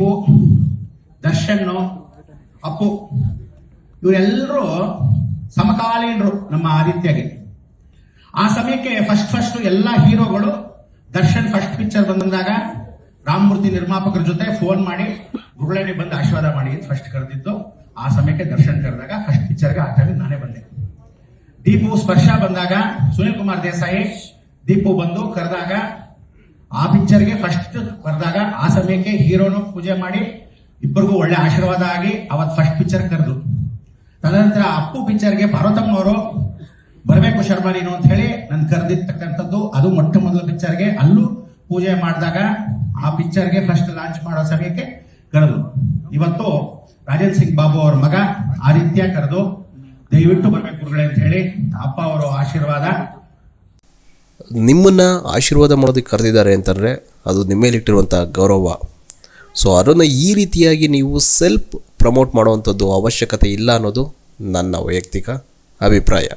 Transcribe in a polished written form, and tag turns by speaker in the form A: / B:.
A: ದೀಪು, ದರ್ಶನ್, ಅಪ್ಪು ಇವರೆಲ್ಲರೂ ಸಮಕಾಲೀನರು ನಮ್ಮ ಆದಿತ್ಯಗೆ. ಆ ಸಮಯಕ್ಕೆ ಫಸ್ಟ್ ಎಲ್ಲ ಹೀರೋಗಳು ದರ್ಶನ್ ಫಸ್ಟ್ ಪಿಕ್ಚರ್ ಬಂದಾಗ ರಾಮಮೂರ್ತಿ ನಿರ್ಮಾಪಕರ ಜೊತೆ ಫೋನ್ ಮಾಡಿ ಗುರುಳೇಡಿ ಬಂದು ಆಶೀರ್ವಾದ ಮಾಡಿ ಫಸ್ಟ್ ಕರೆದಿದ್ದು. ಆ ಸಮಯಕ್ಕೆ ದರ್ಶನ್ ಕರೆದಾಗ ಫಸ್ಟ್ ಪಿಕ್ಚರ್ಗೆ ಆ ಟೈಮಿಗೆ ನಾನೇ ಬಂದೆ. ದೀಪು ಸ್ಪರ್ಶ ಬಂದಾಗ ಸುನಿಲ್ ಕುಮಾರ್ ದೇಸಾಯಿ ದೀಪು ಬಂದು ಕರೆದಾಗ ಆ ಪಿಕ್ಚರ್ಗೆ ಫಸ್ಟ್ ಕರೆದಾಗ ಆ ಸಮಯಕ್ಕೆ ಹೀರೋನು ಪೂಜೆ ಮಾಡಿ ಇಬ್ಬರಿಗೂ ಒಳ್ಳೆ ಆಶೀರ್ವಾದ ಆಗಿ ಅವತ್ತು ಫಸ್ಟ್ ಪಿಕ್ಚರ್ ಕರೆದು. ತದನಂತರ ಅಪ್ಪು ಪಿಕ್ಚರ್ಗೆ ಪಾರ್ವತಮ್ಮ ಅವರು ಬರಬೇಕು ಶರ್ಮಾ ನೀನು ಅಂತ ಹೇಳಿ ನನ್ ಕರೆದಿರ್ತಕ್ಕಂಥದ್ದು. ಅದು ಮೊಟ್ಟ ಮೊದಲ ಪಿಕ್ಚರ್ಗೆ ಅಲ್ಲೂ ಪೂಜೆ ಮಾಡಿದಾಗ ಆ ಪಿಕ್ಚರ್ಗೆ ಫಸ್ಟ್ ಲಾಂಚ್ ಮಾಡೋ ಸಮಯಕ್ಕೆ ಕರೆದು. ಇವತ್ತು ರಾಜೇಂದ್ರ ಸಿಂಗ್ ಬಾಬು ಅವ್ರ ಮಗ ಆದಿತ್ಯ ಕರೆದು ದಯವಿಟ್ಟು ಬರ್ಬೇಕು ಗುರುಗಳೇ ಅಂತ ಹೇಳಿ ಅಪ್ಪ ಅವರು ಆಶೀರ್ವಾದ.
B: ನಿಮ್ಮನ್ನ ಆಶೀರ್ವಾದ ಮಾಡೋದಕ್ಕೆ ಕರೆದಿದ್ದಾರೆ ಅಂತಂದರೆ ಅದು ನಿಮ್ಮ ಮೇಲಿಟ್ಟಿರುವಂಥ ಗೌರವ. ಸೊ ಅದನ್ನು ಈ ರೀತಿಯಾಗಿ ನೀವು ಸೆಲ್ಫ್ ಪ್ರಮೋಟ್ ಮಾಡುವಂಥದ್ದು ಅವಶ್ಯಕತೆ ಇಲ್ಲ ಅನ್ನೋದು ನನ್ನ ವೈಯಕ್ತಿಕ ಅಭಿಪ್ರಾಯ.